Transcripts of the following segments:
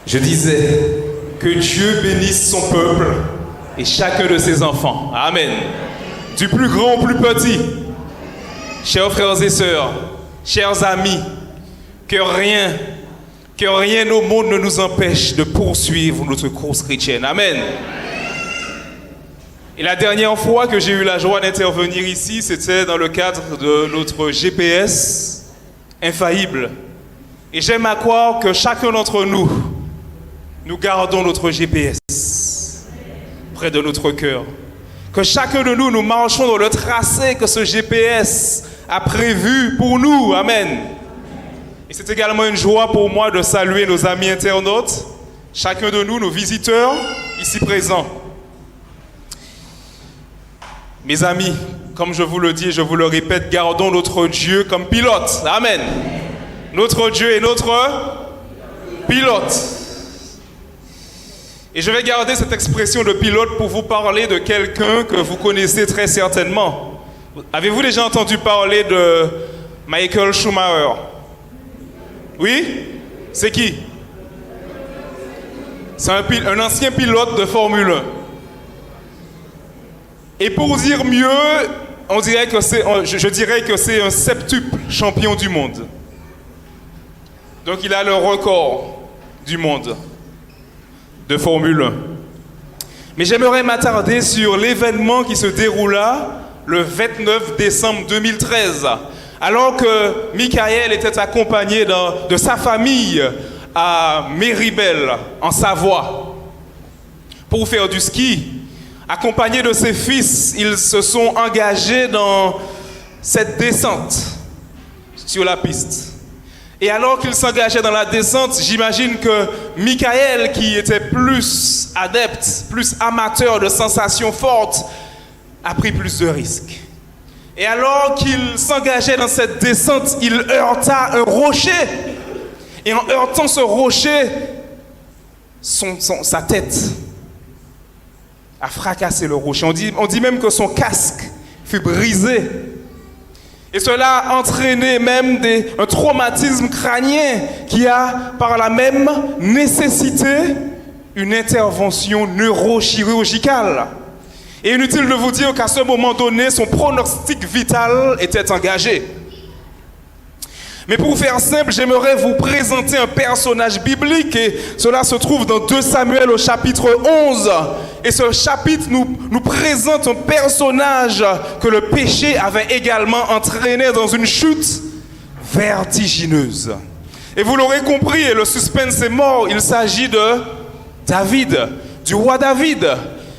Je disais que Dieu bénisse son peuple et chacun de ses enfants. Amen. Du plus grand au plus petit. Chers frères et sœurs, chers amis, que rien au monde ne nous empêche de poursuivre notre course chrétienne. Amen. Et la dernière fois que j'ai eu la joie d'intervenir ici, c'était dans le cadre de notre GPS infaillible. Et j'aime à croire que chacun d'entre nous, nous gardons notre GPS près de notre cœur. Que chacun de nous, nous marchons dans le tracé que ce GPS a prévu pour nous. Amen. Et c'est également une joie pour moi de saluer nos amis internautes, chacun de nous, nos visiteurs ici présents. Mes amis, comme je vous le dis et je vous le répète, gardons notre Dieu comme pilote. Amen. Notre Dieu est notre pilote. Et je vais garder cette expression de pilote pour vous parler de quelqu'un que vous connaissez très certainement. Avez-vous déjà entendu parler de Michael Schumacher? Oui? C'est qui? C'est un ancien pilote de Formule 1. Et pour dire mieux, je dirais que c'est un septuple champion du monde. Donc il a le record du monde de Formule 1. Mais j'aimerais m'attarder sur l'événement qui se déroula le 29 décembre 2013, alors que Michael était accompagné de sa famille à Méribel, en Savoie, pour faire du ski. Accompagné de ses fils, ils se sont engagés dans cette descente sur la piste. Et alors qu'ils s'engageaient dans la descente, j'imagine que Michael, qui était plus adepte, plus amateur de sensations fortes, a pris plus de risques. Et alors qu'il s'engageait dans cette descente, il heurta un rocher. Et en heurtant ce rocher, sa tête a fracassé le rocher. On dit même que son casque fut brisé. Et cela a entraîné même un traumatisme crânien qui a par la même nécessité une intervention neurochirurgicale. Et inutile de vous dire qu'à ce moment donné, son pronostic vital était engagé. Mais pour faire simple, j'aimerais vous présenter un personnage biblique et cela se trouve dans 2 Samuel au chapitre 11. Et ce chapitre nous présente un personnage que le péché avait également entraîné dans une chute vertigineuse. Et vous l'aurez compris, et le suspense est mort, il s'agit de David, du roi David.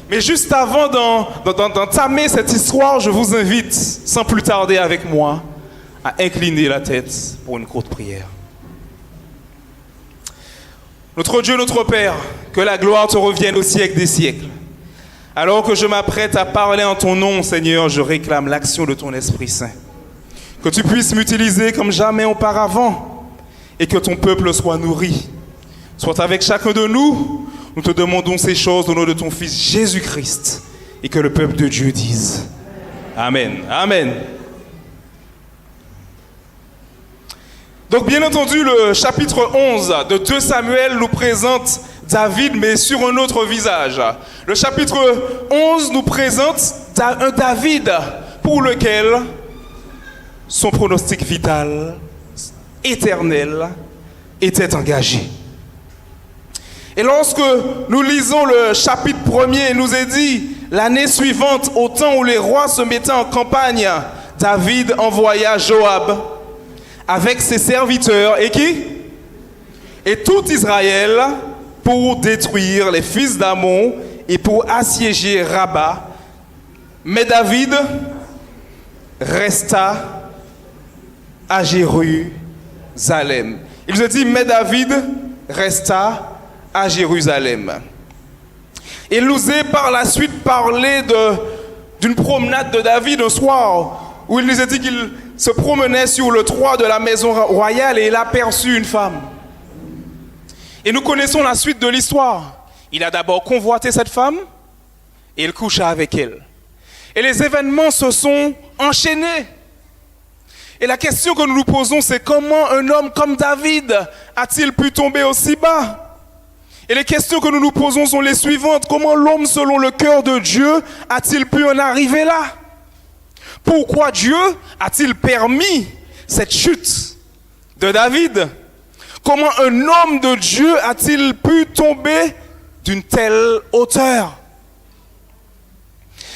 Mais juste avant d'entamer cette histoire, je vous invite, sans plus tarder avec moi, à incliner la tête pour une courte prière. Notre Dieu, notre Père, que la gloire te revienne au siècle des siècles. Alors que je m'apprête à parler en ton nom, Seigneur, je réclame l'action de ton Esprit Saint. Que tu puisses m'utiliser comme jamais auparavant et que ton peuple soit nourri. Sois avec chacun de nous. Nous te demandons ces choses au nom de ton Fils Jésus-Christ et que le peuple de Dieu dise Amen. Amen. Donc bien entendu, le chapitre 11 de 2 Samuel nous présente David, mais sur un autre visage. Le chapitre 11 nous présente un David pour lequel son pronostic vital, éternel, était engagé. Et lorsque nous lisons le chapitre 1er, il nous est dit, l'année suivante, au temps où les rois se mettaient en campagne, David envoya Joab avec ses serviteurs et qui? Et tout Israël pour détruire les fils d'Ammon et pour assiéger Rabat. Mais David resta à Jérusalem. Il se dit, mais David resta à Jérusalem. Il nous est par la suite parlé d'une promenade de David un soir où il nous a dit qu'il se promenait sur le toit de la maison royale et il aperçut une femme. Et nous connaissons la suite de l'histoire. Il a d'abord convoité cette femme et il coucha avec elle. Et les événements se sont enchaînés. Et la question que nous nous posons, c'est comment un homme comme David a-t-il pu tomber aussi bas? Et les questions que nous nous posons sont les suivantes. Comment l'homme, selon le cœur de Dieu, a-t-il pu en arriver là? Pourquoi Dieu a-t-il permis cette chute de David? Comment un homme de Dieu a-t-il pu tomber d'une telle hauteur?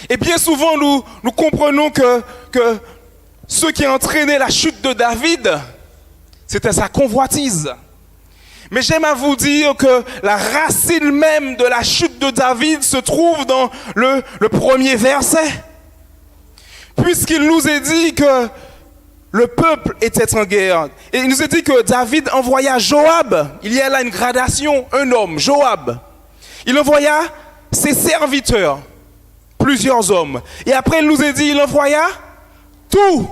Et bien souvent, nous comprenons que ce qui a entraîné la chute de David, c'était sa convoitise. Mais j'aime à vous dire que la racine même de la chute de David se trouve dans le premier verset. Puisqu'il nous est dit que le peuple était en guerre. Et il nous est dit que David envoya Joab. Il y a là une gradation, un homme, Joab. Il envoya ses serviteurs, plusieurs hommes. Et après il nous est dit, il envoya tout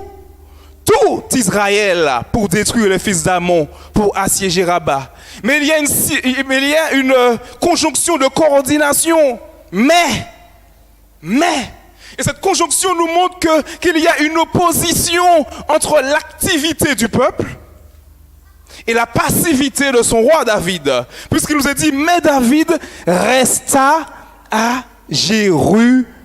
Israël pour détruire les fils d'Ammon, pour assiéger Rabat. Mais il y a une conjonction de coordination. Mais, et cette conjonction nous montre qu'il y a une opposition entre l'activité du peuple et la passivité de son roi David. Puisqu'il nous a dit, mais David resta à Jérusalem.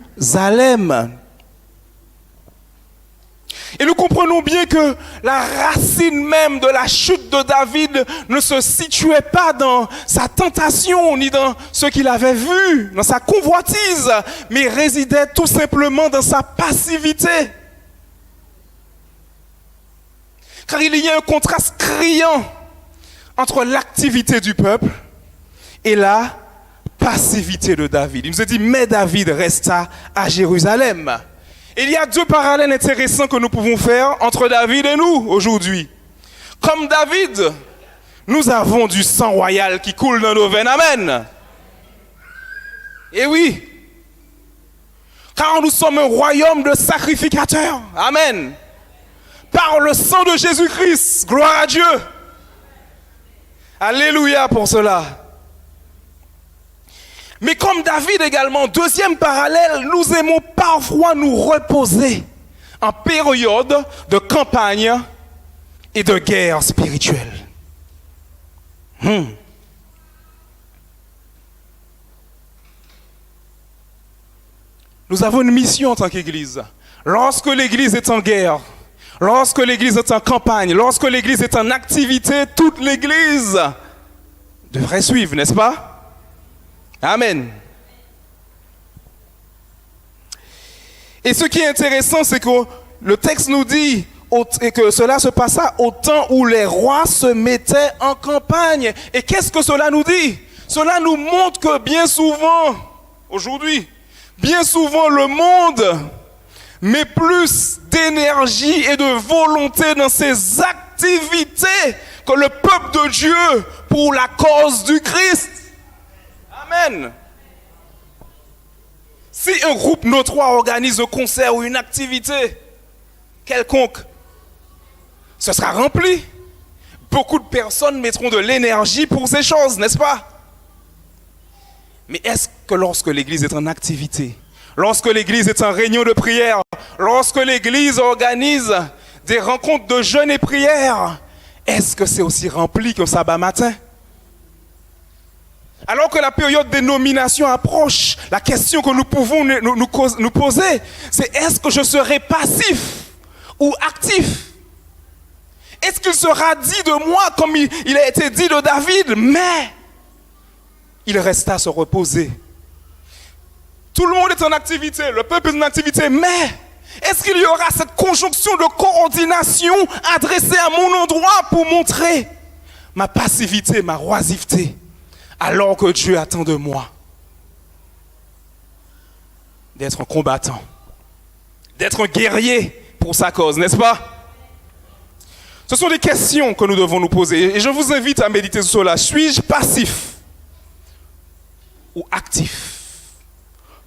Et nous comprenons bien que la racine même de la chute de David ne se situait pas dans sa tentation, ni dans ce qu'il avait vu, dans sa convoitise, mais résidait tout simplement dans sa passivité. Car il y a un contraste criant entre l'activité du peuple et la passivité de David. Il nous a dit, mais David resta à Jérusalem. Il y a deux parallèles intéressants que nous pouvons faire entre David et nous aujourd'hui. Comme David, nous avons du sang royal qui coule dans nos veines. Amen. Et oui, car nous sommes un royaume de sacrificateurs. Amen. Par le sang de Jésus-Christ, gloire à Dieu. Alléluia pour cela. Mais comme David également, deuxième parallèle, nous aimons parfois nous reposer en période de campagne et de guerre spirituelle. Nous avons une mission en tant qu'Église. Lorsque l'Église est en guerre, lorsque l'Église est en campagne, lorsque l'Église est en activité, toute l'Église devrait suivre, n'est-ce pas? Amen. Et ce qui est intéressant, c'est que le texte nous dit que cela se passa au temps où les rois se mettaient en campagne. Et qu'est-ce que cela nous dit? Cela nous montre que bien souvent, aujourd'hui, bien souvent le monde met plus d'énergie et de volonté dans ses activités que le peuple de Dieu pour la cause du Christ. Amen. Si un groupe notoire organise un concert ou une activité quelconque, ce sera rempli. Beaucoup de personnes mettront de l'énergie pour ces choses, n'est-ce pas? Mais est-ce que lorsque l'Église est en activité, lorsque l'Église est en réunion de prière, lorsque l'Église organise des rencontres de jeûne et prière, est-ce que c'est aussi rempli qu'un sabbat matin? Alors que la période des nominations approche, la question que nous pouvons nous poser, c'est est-ce que je serai passif ou actif? Est-ce qu'il sera dit de moi comme il a été dit de David, mais il resta se reposer? Tout le monde est en activité, le peuple est en activité, mais est-ce qu'il y aura cette conjonction de coordination adressée à mon endroit pour montrer ma passivité, ma oisiveté? Alors que Dieu attend de moi d'être un combattant, d'être un guerrier pour sa cause, n'est-ce pas? Ce sont des questions que nous devons nous poser. Et je vous invite à méditer sur cela. Suis-je passif ou actif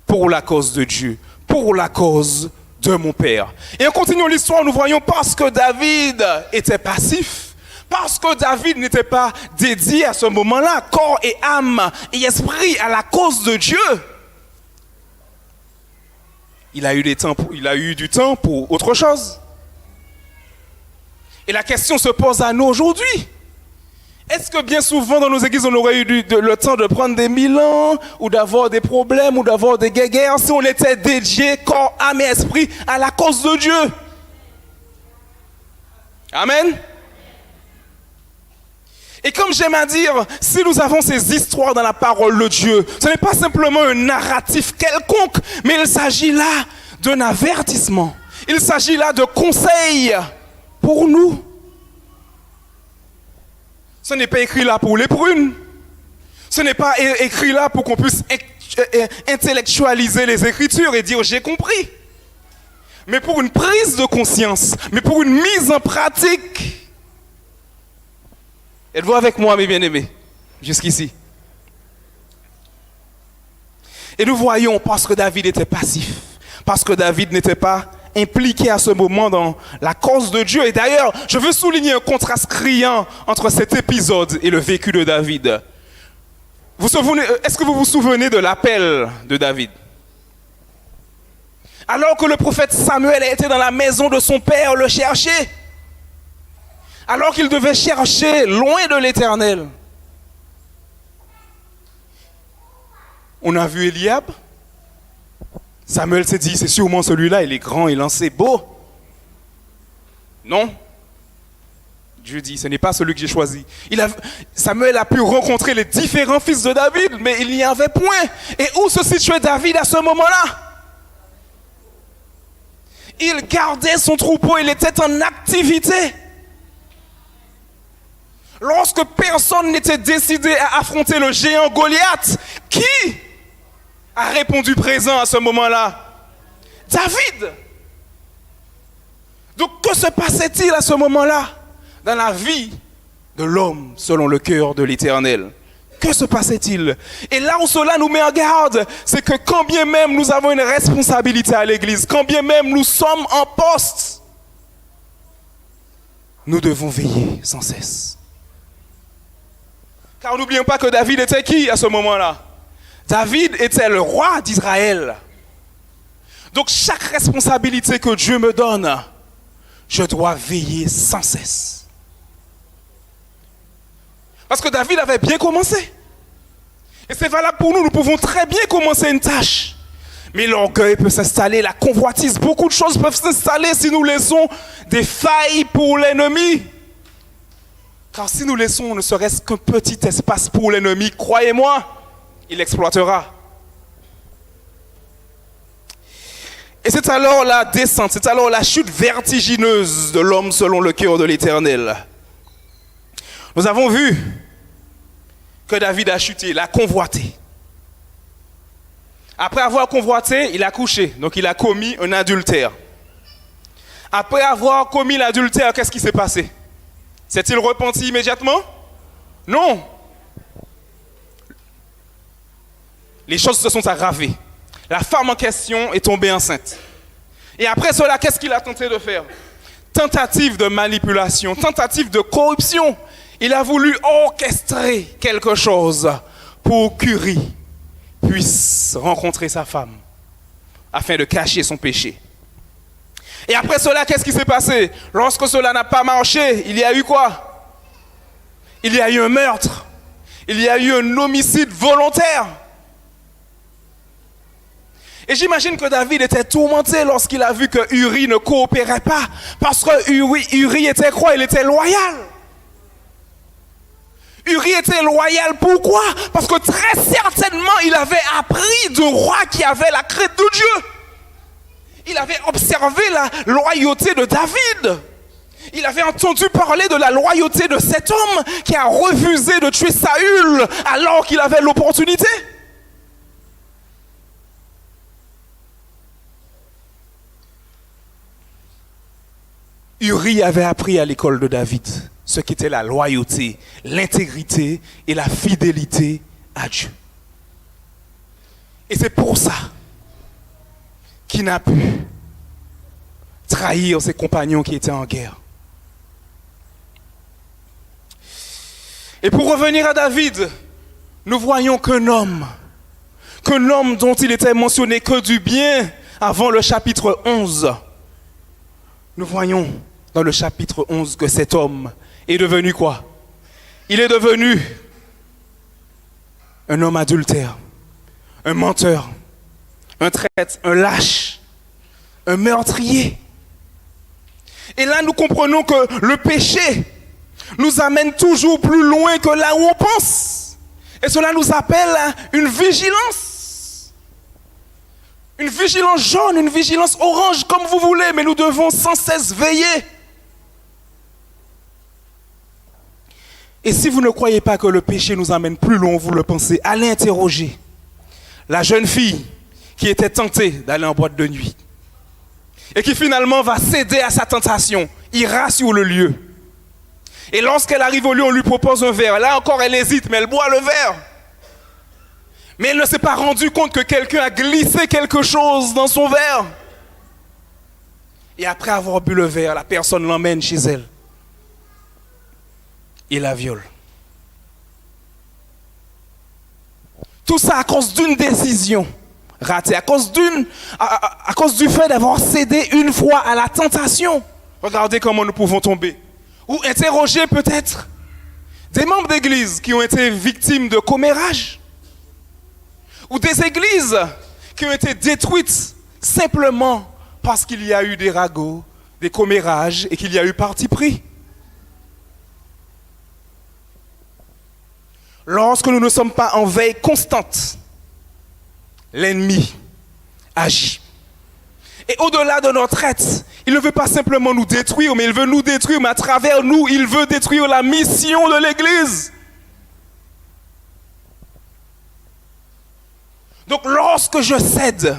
pour la cause de Dieu, pour la cause de mon Père? Et en continuant l'histoire, nous voyons parce que David était passif, parce que David n'était pas dédié à ce moment-là, corps et âme et esprit, à la cause de Dieu, il a eu du temps pour autre chose. Et la question se pose à nous aujourd'hui. Est-ce que bien souvent dans nos églises, on aurait eu le temps de prendre des bilans ou d'avoir des problèmes ou d'avoir des guerres si on était dédié, corps, âme et esprit à la cause de Dieu? Amen. Et comme j'aime à dire, si nous avons ces histoires dans la parole de Dieu, ce n'est pas simplement un narratif quelconque, mais il s'agit là d'un avertissement. Il s'agit là de conseils pour nous. Ce n'est pas écrit là pour les prunes. Ce n'est pas écrit là pour qu'on puisse intellectualiser les Écritures et dire j'ai compris. Mais pour une prise de conscience, mais pour une mise en pratique. Êtes-vous avec moi, mes bien-aimés, jusqu'ici? Et nous voyons, parce que David était passif, parce que David n'était pas impliqué à ce moment dans la cause de Dieu. Et d'ailleurs, je veux souligner un contraste criant entre cet épisode et le vécu de David. Est-ce que vous vous souvenez de l'appel de David? Alors que le prophète Samuel était dans la maison de son père le chercher, alors qu'il devait chercher loin de l'Éternel, on a vu Eliab. Samuel s'est dit, c'est sûrement celui-là, il est grand, il en sait beau. Non. Dieu dit, ce n'est pas celui que j'ai choisi. Samuel a pu rencontrer les différents fils de David, mais il n'y avait point. Et où se situait David à ce moment-là? Il gardait son troupeau, il était en activité. Lorsque personne n'était décidé à affronter le géant Goliath, qui a répondu présent à ce moment-là? David. Donc que se passait-il à ce moment-là dans la vie de l'homme selon le cœur de l'Éternel? Que se passait-il? Et là où cela nous met en garde, c'est que quand bien même nous avons une responsabilité à l'Église, quand bien même nous sommes en poste, nous devons veiller sans cesse. Car n'oublions pas que David était qui à ce moment-là? David était le roi d'Israël. Donc chaque responsabilité que Dieu me donne, je dois veiller sans cesse. Parce que David avait bien commencé. Et c'est valable pour nous, nous pouvons très bien commencer une tâche. Mais l'orgueil peut s'installer, la convoitise, beaucoup de choses peuvent s'installer si nous laissons des failles pour l'ennemi. Car si nous laissons ne serait-ce qu'un petit espace pour l'ennemi, croyez-moi, il exploitera. Et c'est alors la descente, c'est alors la chute vertigineuse de l'homme selon le cœur de l'Éternel. Nous avons vu que David a chuté, il a convoité. Après avoir convoité, il a couché, donc il a commis un adultère. Après avoir commis l'adultère, qu'est-ce qui s'est passé? S'est-il repenti immédiatement? Non. Les choses se sont aggravées. La femme en question est tombée enceinte. Et après cela, qu'est-ce qu'il a tenté de faire? Tentative de manipulation, tentative de corruption. Il a voulu orchestrer quelque chose pour qu'Uri puisse rencontrer sa femme, afin de cacher son péché. Et après cela, qu'est-ce qui s'est passé? Lorsque cela n'a pas marché, il y a eu quoi? Il y a eu un meurtre. Il y a eu un homicide volontaire. Et j'imagine que David était tourmenté lorsqu'il a vu que Uri ne coopérait pas. Parce que Uri était quoi? Il était loyal. Uri était loyal, pourquoi? Parce que très certainement, il avait appris du roi qui avait la crainte de Dieu. Il avait observé la loyauté de David. Il avait entendu parler de la loyauté de cet homme qui a refusé de tuer Saül alors qu'il avait l'opportunité. Uri avait appris à l'école de David ce qu'était la loyauté, l'intégrité et la fidélité à Dieu. Et c'est pour ça qu'il n'a pu trahir ses compagnons qui étaient en guerre. Et pour revenir à David, nous voyons qu'un homme dont il était mentionné que du bien avant le chapitre 11, nous voyons dans le chapitre 11 que cet homme est devenu quoi? il est devenu un homme adultère, un menteur, un traître, un lâche, un meurtrier. Et là, nous comprenons que le péché nous amène toujours plus loin que là où on pense. Et cela nous appelle à une vigilance. Une vigilance jaune, une vigilance orange, comme vous voulez, mais nous devons sans cesse veiller. Et si vous ne croyez pas que le péché nous amène plus loin, vous le pensez, allez interroger la jeune fille qui était tentée d'aller en boîte de nuit et qui finalement va céder à sa tentation, ira sur le lieu. Et lorsqu'elle arrive au lieu, on lui propose un verre. Là encore, elle hésite, mais elle boit le verre. Mais elle ne s'est pas rendue compte que quelqu'un a glissé quelque chose dans son verre. Et après avoir bu le verre, la personne l'emmène chez elle et la viole. Tout ça à cause d'une décision ratée, à cause du fait d'avoir cédé une fois à la tentation. Regardez comment nous pouvons tomber. Ou interroger peut-être des membres d'église qui ont été victimes de commérages. Ou des églises qui ont été détruites simplement parce qu'il y a eu des ragots, des commérages et qu'il y a eu parti pris. Lorsque nous ne sommes pas en veille constante, l'ennemi agit. Et au-delà de notre être, il ne veut pas simplement nous détruire, mais il veut nous détruire, mais à travers nous, il veut détruire la mission de l'Église. Donc lorsque je cède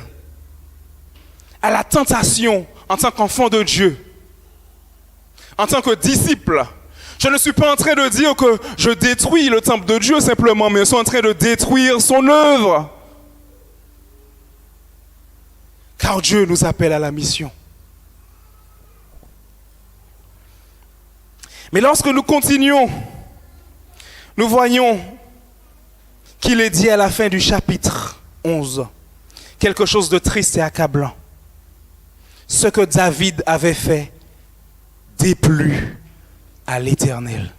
à la tentation en tant qu'enfant de Dieu, en tant que disciple, je ne suis pas en train de dire que je détruis le temple de Dieu simplement, mais je suis en train de détruire son œuvre. Car Dieu nous appelle à la mission. Mais lorsque nous continuons, nous voyons qu'il est dit à la fin du chapitre 11, quelque chose de triste et accablant. Ce que David avait fait déplut à l'Éternel.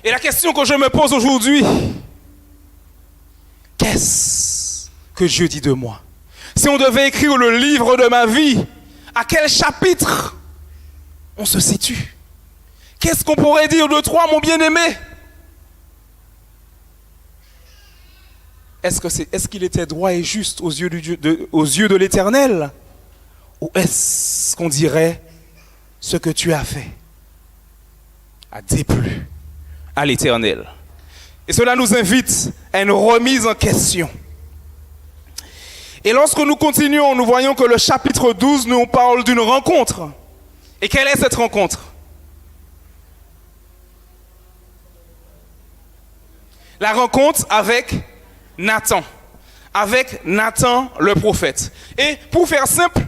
Et la question que je me pose aujourd'hui, qu'est-ce que Dieu dit de moi? Si on devait écrire le livre de ma vie, à quel chapitre on se situe? Qu'est-ce qu'on pourrait dire de toi, mon bien-aimé? Est-ce qu'il était droit et juste aux yeux de l'Éternel? Ou est-ce qu'on dirait ce que tu as fait a déplu à l'Éternel? Et cela nous invite à une remise en question. Et lorsque nous continuons, nous voyons que le chapitre 12 nous parle d'une rencontre. Et quelle est cette rencontre? La rencontre avec Nathan le prophète. Et pour faire simple,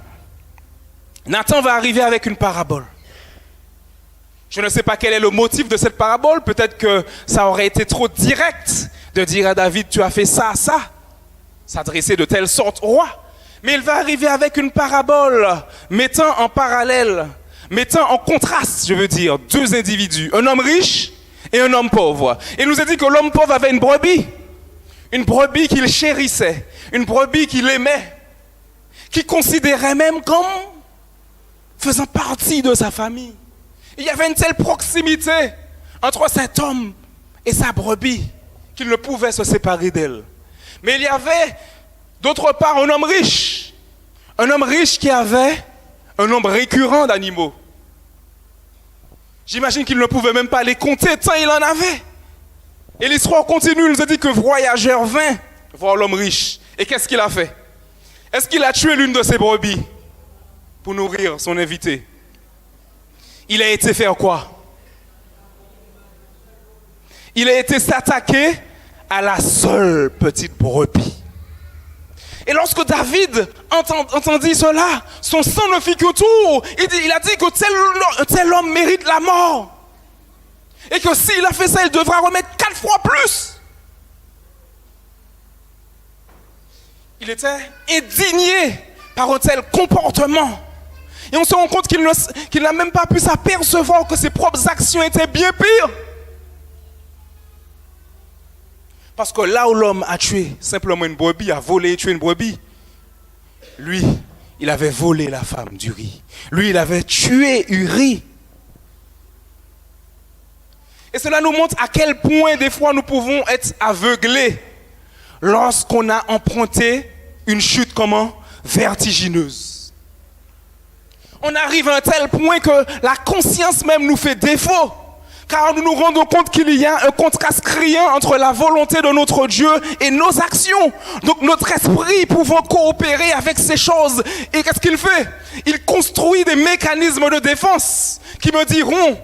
Nathan va arriver avec une parabole. Je ne sais pas quel est le motif de cette parabole. Peut-être que ça aurait été trop direct de dire à David, tu as fait ça, s'adresser de telle sorte au roi. Mais il va arriver avec une parabole mettant en parallèle, mettant en contraste, je veux dire, deux individus, un homme riche et un homme pauvre. Il nous a dit que l'homme pauvre avait une brebis qu'il chérissait, une brebis qu'il aimait, qu'il considérait même comme faisant partie de sa famille. Il y avait une telle proximité entre cet homme et sa brebis qu'il ne pouvait se séparer d'elle. Mais il y avait d'autre part un homme riche qui avait un nombre récurrent d'animaux. J'imagine qu'il ne pouvait même pas les compter tant il en avait. Et l'histoire continue, il nous a dit que voyageur vint voir l'homme riche. Et qu'est-ce qu'il a fait? Est-ce qu'il a tué l'une de ses brebis pour nourrir son invité? Il a été faire quoi? Il a été s'attaquer à la seule petite brebis. Et lorsque David entendit cela, son sang ne fit que tour. Il a dit que tel homme mérite la mort. Et que s'il a fait ça, il devra remettre 4 fois plus. Il était indigné par un tel comportement. Et on se rend compte qu'il n'a même pas pu s'apercevoir que ses propres actions étaient bien pires. Parce que là où l'homme a tué simplement une brebis, a volé et tué une brebis, lui, il avait volé la femme d'Uri. Lui, il avait tué Uri. Et cela nous montre à quel point des fois nous pouvons être aveuglés lorsqu'on a emprunté une chute comment? Vertigineuse. On arrive à un tel point que la conscience même nous fait défaut. Car nous nous rendons compte qu'il y a un contraste criant entre la volonté de notre Dieu et nos actions. Donc notre esprit pouvant coopérer avec ces choses. Et qu'est-ce qu'il fait? Il construit des mécanismes de défense qui me diront,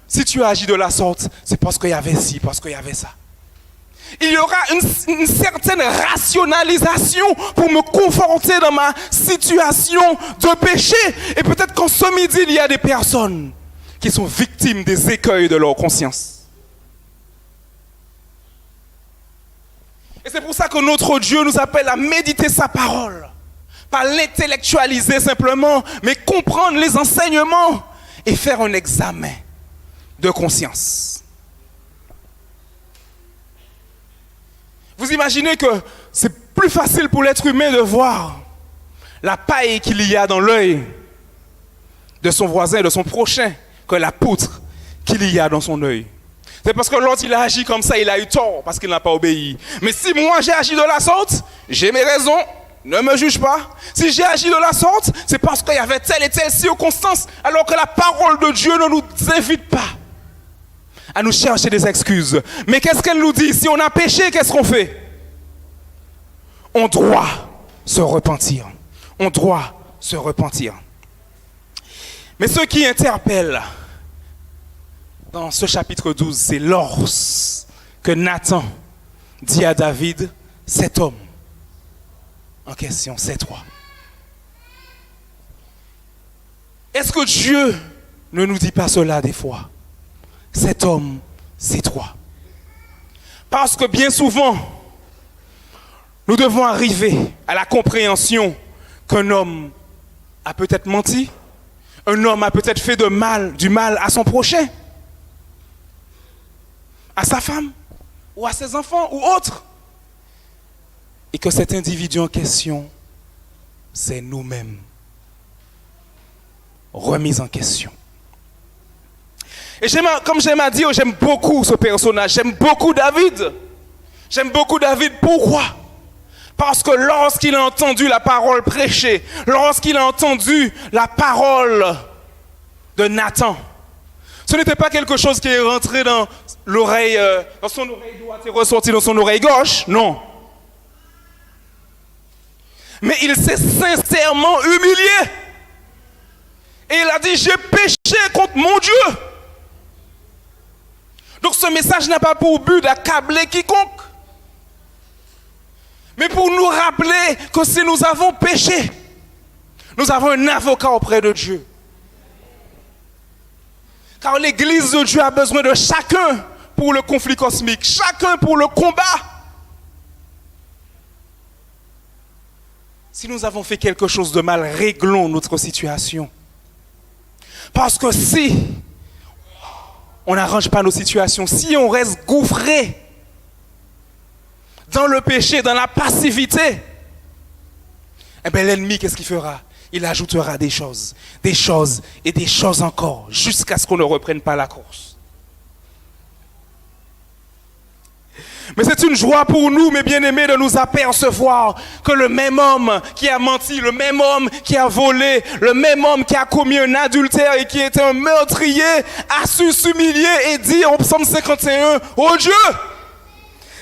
si tu agis de la sorte, c'est parce qu'il y avait ci, parce qu'il y avait ça. Il y aura une certaine rationalisation pour me conforter dans ma situation de péché. Et peut-être qu'en ce midi, il y a des personnes qui sont victimes des écueils de leur conscience. Et c'est pour ça que notre Dieu nous appelle à méditer sa parole. Pas l'intellectualiser simplement, mais comprendre les enseignements et faire un examen de conscience. Vous imaginez que c'est plus facile pour l'être humain de voir la paille qu'il y a dans l'œil de son voisin, de son prochain, que la poutre qu'il y a dans son œil. C'est parce que l'autre il a agi comme ça, il a eu tort parce qu'il n'a pas obéi. Mais si moi j'ai agi de la sorte, j'ai mes raisons, ne me juge pas. Si j'ai agi de la sorte, c'est parce qu'il y avait telle et telle circonstance, alors que la parole de Dieu ne nous invite pas à nous chercher des excuses. Mais qu'est-ce qu'elle nous dit? Si on a péché, qu'est-ce qu'on fait? On doit se repentir. On doit se repentir. Mais ce qui interpelle dans ce chapitre 12, c'est lorsque Nathan dit à David, cet homme en question, c'est toi. Est-ce que Dieu ne nous dit pas cela des fois? Cet homme, c'est toi. Parce que bien souvent, nous devons arriver à la compréhension qu'un homme a peut-être menti, un homme a peut-être fait du mal à son prochain, à sa femme, ou à ses enfants, ou autres. Et que cet individu en question, c'est nous-mêmes. Remise en question. Et comme j'aime à dire, j'aime beaucoup ce personnage, j'aime beaucoup David. J'aime beaucoup David, pourquoi? Parce que lorsqu'il a entendu la parole prêchée, lorsqu'il a entendu la parole de Nathan, ce n'était pas quelque chose qui est rentré dans l'oreille, dans son oreille droite et ressorti dans son oreille gauche, non. Mais il s'est sincèrement humilié. Et il a dit, j'ai péché contre mon Dieu. Donc ce message n'a pas pour but d'accabler quiconque, mais pour nous rappeler que si nous avons péché, nous avons un avocat auprès de Dieu. Car l'Église de Dieu a besoin de chacun pour le conflit cosmique, chacun pour le combat. Si nous avons fait quelque chose de mal, réglons notre situation. Parce que si on n'arrange pas nos situations, si on reste gouffré dans le péché, dans la passivité, eh bien l'ennemi, qu'est-ce qu'il fera? Il ajoutera des choses et des choses encore, jusqu'à ce qu'on ne reprenne pas la course. Mais c'est une joie pour nous, mes bien-aimés, de nous apercevoir que le même homme qui a menti, le même homme qui a volé, le même homme qui a commis un adultère et qui était un meurtrier, a su s'humilier et dire au psaume 51, « Oh Dieu,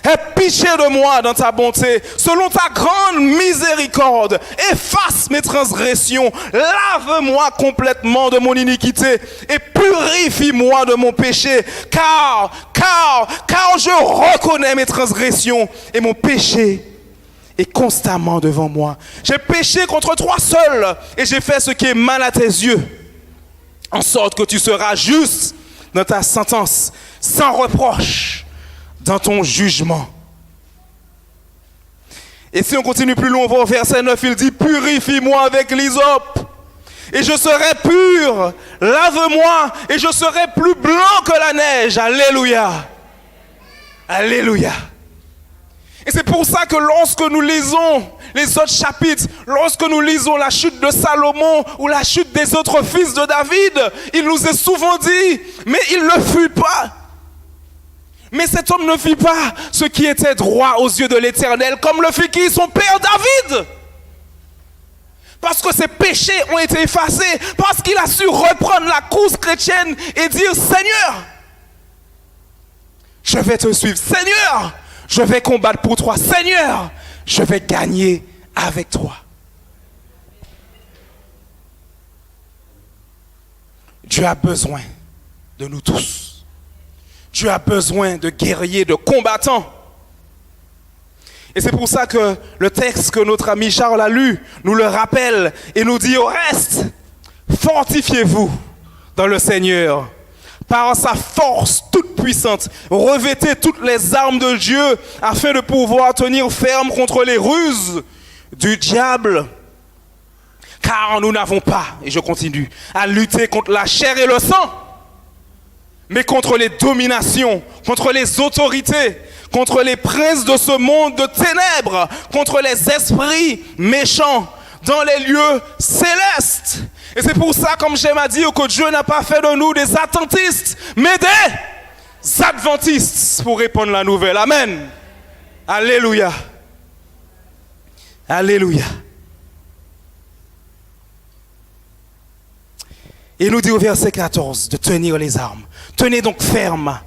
aie pitié de moi dans ta bonté, selon ta grande miséricorde, efface mes transgressions, lave-moi complètement de mon iniquité et purifie-moi de mon péché, car je reconnais mes transgressions et mon péché est constamment devant moi. J'ai péché contre toi seul et j'ai fait ce qui est mal à tes yeux, en sorte que tu seras juste dans ta sentence, sans reproche dans ton jugement. » Et si on continue plus loin, on va au verset 9, il dit, « Purifie-moi avec l'hysope, et je serai pur. Lave-moi, et je serai plus blanc que la neige. » Alléluia. Alléluia. Et c'est pour ça que lorsque nous lisons les autres chapitres, lorsque nous lisons la chute de Salomon ou la chute des autres fils de David, il nous est souvent dit, mais il ne fuit pas. Mais cet homme ne fit pas ce qui était droit aux yeux de l'Éternel, comme le fit qui? Son père David. Parce que ses péchés ont été effacés, parce qu'il a su reprendre la course chrétienne et dire, Seigneur, je vais te suivre. Seigneur, je vais combattre pour toi. Seigneur, je vais gagner avec toi. Dieu a besoin de nous tous. Dieu a besoin de guerriers, de combattants. Et c'est pour ça que le texte que notre ami Charles a lu nous le rappelle et nous dit au reste, fortifiez-vous dans le Seigneur. Par sa force toute puissante, revêtez toutes les armes de Dieu afin de pouvoir tenir ferme contre les ruses du diable. Car nous n'avons pas, et je continue, à lutter contre la chair et le sang, mais contre les dominations, contre les autorités, contre les princes de ce monde de ténèbres, contre les esprits méchants dans les lieux célestes. Et c'est pour ça, comme j'aime à dire, que Dieu n'a pas fait de nous des attentistes, mais des adventistes pour répandre la nouvelle. Amen. Alléluia. Alléluia. Et il nous dit au verset 14 de tenir les armes. Tenez donc ferme,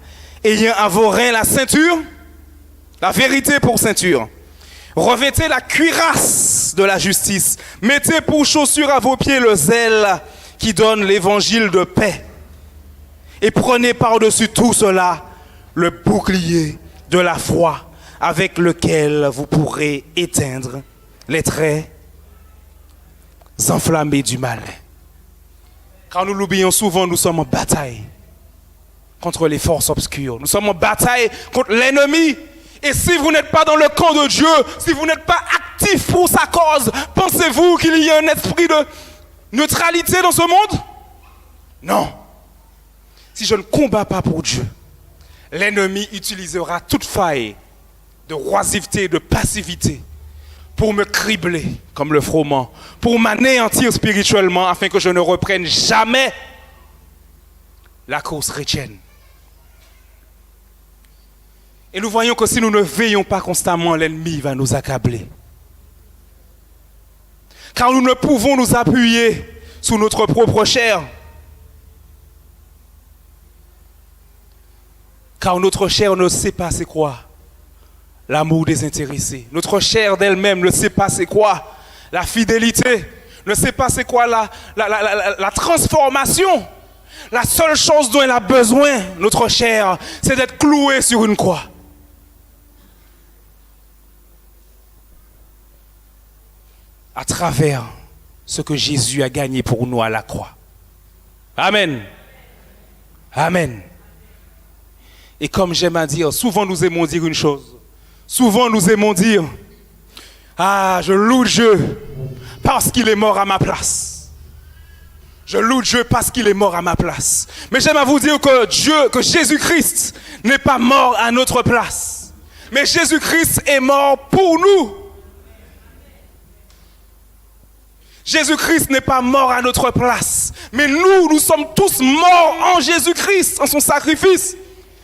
ayant à vos reins la ceinture, la vérité pour ceinture. Revêtez la cuirasse de la justice. Mettez pour chaussure à vos pieds le zèle qui donne l'évangile de paix. Et prenez par-dessus tout cela le bouclier de la foi avec lequel vous pourrez éteindre les traits enflammés du mal. Quand nous l'oublions souvent, nous sommes en bataille contre les forces obscures. Nous sommes en bataille contre l'ennemi. Et si vous n'êtes pas dans le camp de Dieu, si vous n'êtes pas actif pour sa cause, pensez-vous qu'il y a un esprit de neutralité dans ce monde? Non. Si je ne combats pas pour Dieu, l'ennemi utilisera toute faille de oisiveté, de passivité pour me cribler comme le froment, pour m'anéantir spirituellement afin que je ne reprenne jamais la course chrétienne. Et nous voyons que si nous ne veillons pas constamment, l'ennemi va nous accabler. Car nous ne pouvons nous appuyer sur notre propre chair. Car notre chair ne sait pas c'est quoi l'amour désintéressé. Notre chair d'elle-même ne sait pas c'est quoi la fidélité. Ne sait pas c'est quoi la transformation. La seule chose dont elle a besoin, notre chair, c'est d'être clouée sur une croix. À travers ce que Jésus a gagné pour nous à la croix. Amen. Amen. Et comme j'aime à dire, souvent nous aimons dire une chose. Souvent nous aimons dire, ah, je loue Dieu parce qu'il est mort à ma place. Je loue Dieu parce qu'il est mort à ma place. Mais j'aime à vous dire que Jésus-Christ n'est pas mort à notre place. Mais Jésus-Christ est mort pour nous. Jésus-Christ n'est pas mort à notre place. Mais nous sommes tous morts en Jésus-Christ, en son sacrifice.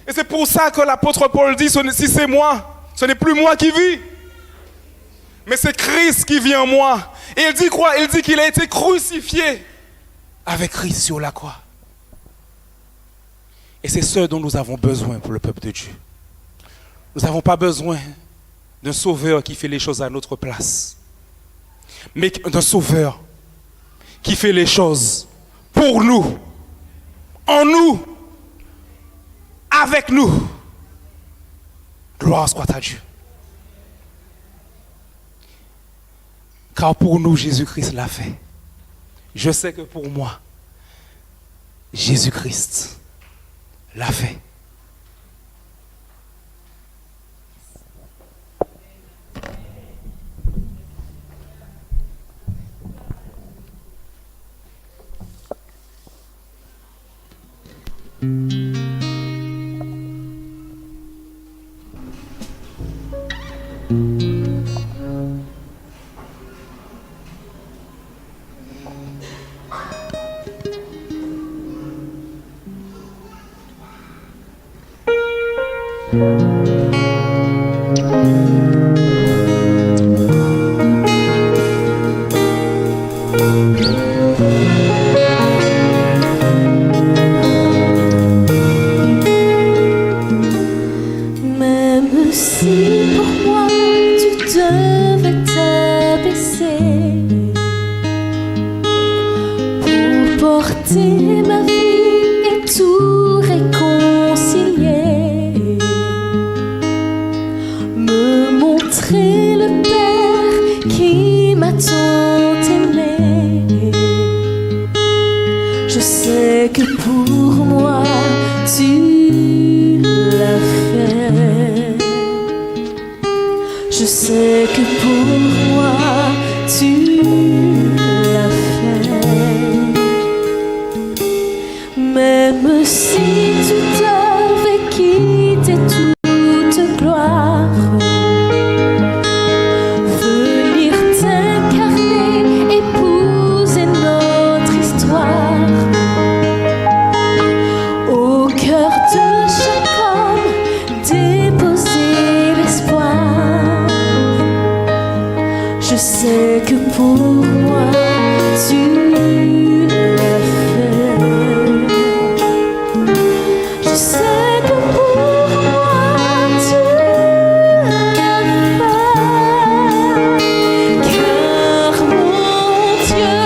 Et c'est pour ça que l'apôtre Paul dit, si c'est moi, ce n'est plus moi qui vis. Mais c'est Christ qui vit en moi. Et il dit quoi? Il dit qu'il a été crucifié avec Christ sur la croix. Et c'est ce dont nous avons besoin pour le peuple de Dieu. Nous n'avons pas besoin d'un sauveur qui fait les choses à notre place, mais d'un sauveur qui fait les choses pour nous, en nous, avec nous. Gloire soit à Dieu. Car pour nous, Jésus-Christ l'a fait. Je sais que pour moi, Jésus-Christ l'a fait. Même si pour moi tu devais t'abaisser pour porter ma vie et tout réconcilier, me montrer le Père qui m'a tant aimé. Je sais que pour moi tu l'as fait. Je sais que pour moi tu l'as fait. Même si tu devais quitter toute gloire, venir t'incarner, épouser notre histoire, au cœur de chaque homme déposer l'espoir. Je sais que pour moi tu l'as fait. Je sais que pour moi tu l'as fait. Car mon Dieu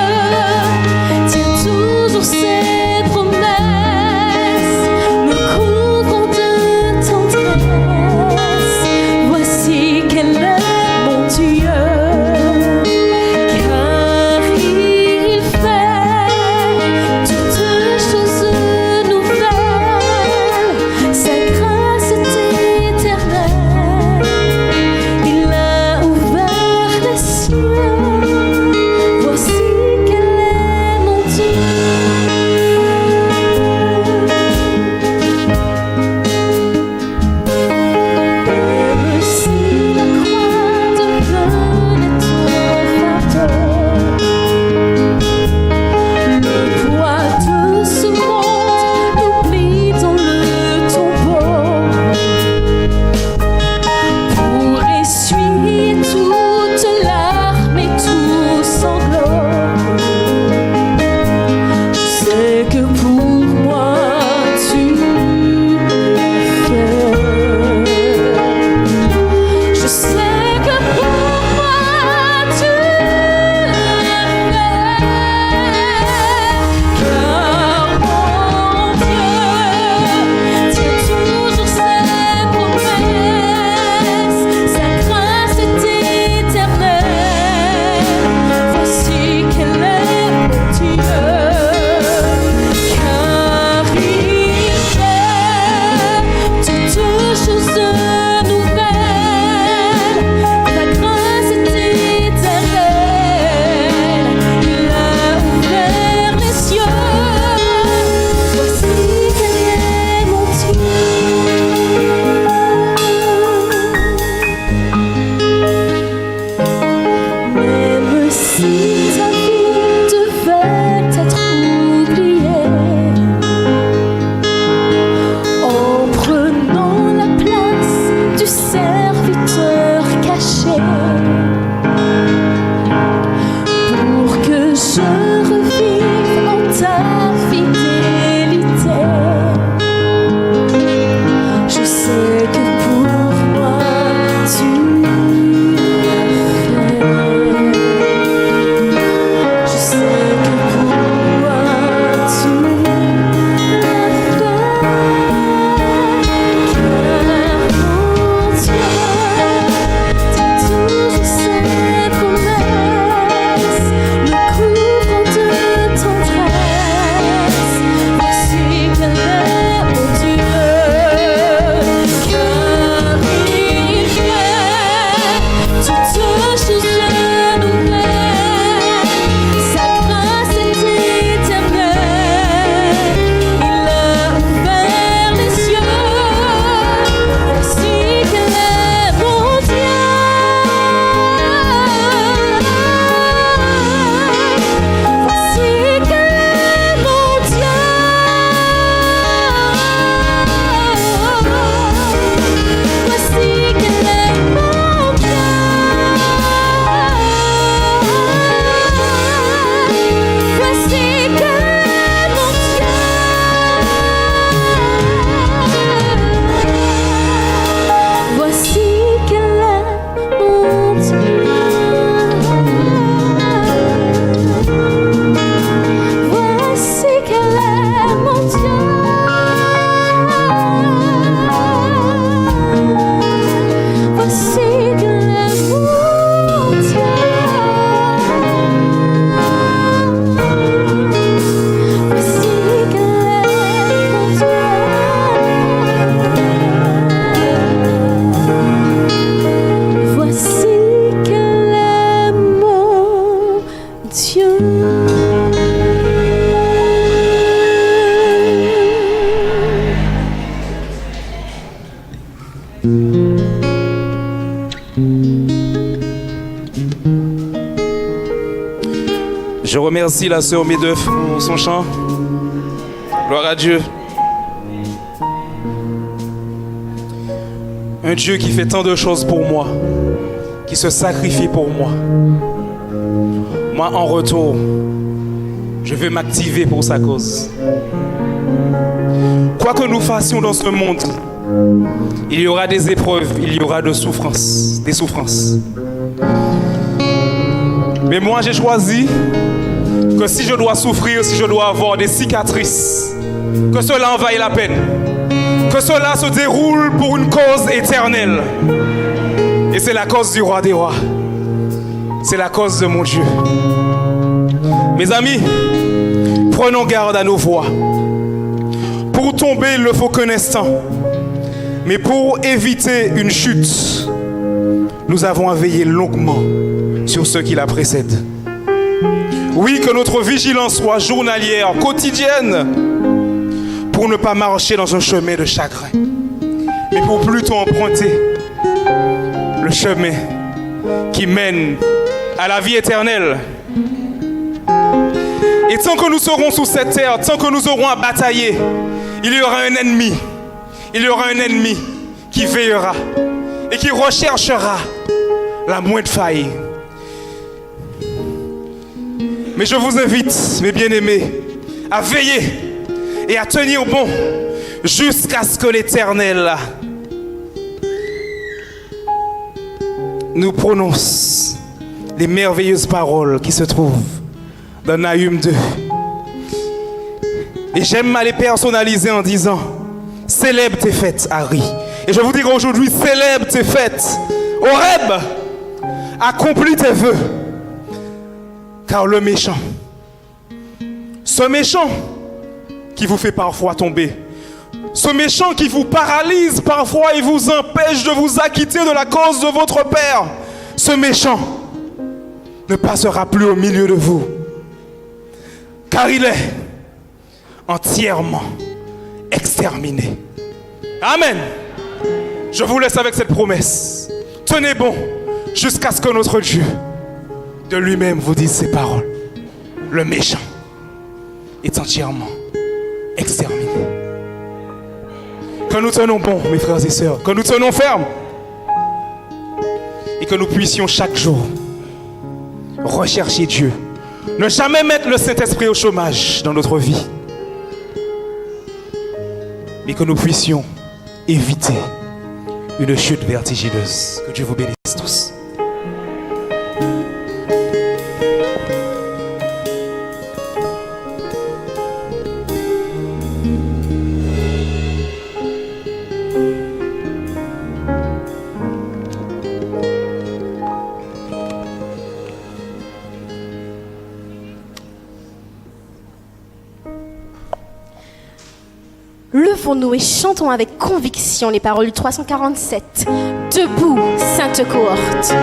tient toujours ses promesses, me couvrant de tendresse. Voici quel est mon Dieu, car il Je remercie la sœur Médeuf pour son chant. Gloire à Dieu. Un Dieu qui fait tant de choses pour moi, qui se sacrifie pour moi. Moi, en retour, je vais m'activer pour sa cause. Quoi que nous fassions dans ce monde, il y aura des épreuves, il y aura des souffrances. Mais moi, j'ai choisi que si je dois souffrir, si je dois avoir des cicatrices, que cela en vaille la peine. Que cela se déroule pour une cause éternelle. Et c'est la cause du roi des rois. C'est la cause de mon Dieu. Mes amis, prenons garde à nos voix. Pour tomber, il ne faut qu'un instant. Mais pour éviter une chute, nous avons à veiller longuement sur ceux qui la précèdent. Oui, que notre vigilance soit journalière, quotidienne, pour ne pas marcher dans un chemin de chagrin, mais pour plutôt emprunter le chemin qui mène à la vie éternelle. Et tant que nous serons sous cette terre, tant que nous aurons à batailler, il y aura un ennemi. Il y aura un ennemi qui veillera et qui recherchera la moindre faille. Mais je vous invite, mes bien-aimés, à veiller et à tenir bon jusqu'à ce que l'Éternel nous prononce les merveilleuses paroles qui se trouvent dans Nahum 2. Et j'aime à les personnaliser en disant: célèbre tes fêtes, Harry. Et je vous dirai aujourd'hui: célèbre tes fêtes, Horeb. Accomplis tes vœux, car le méchant, ce méchant qui vous fait parfois tomber, ce méchant qui vous paralyse parfois et vous empêche de vous acquitter de la cause de votre Père, ce méchant ne passera plus au milieu de vous, car il est entièrement exterminé. Amen. Je vous laisse avec cette promesse. Tenez bon jusqu'à ce que notre Dieu de lui-même vous dise ces paroles. Le méchant est entièrement exterminé. Que nous tenons bon, mes frères et sœurs, que nous tenons ferme et que nous puissions chaque jour rechercher Dieu. Ne jamais mettre le Saint-Esprit au chômage dans notre vie, mais que nous puissions éviter une chute vertigineuse. Que Dieu vous bénisse tous. Levons-nous et chantons avec conviction les paroles du 347. Debout, sainte cohorte.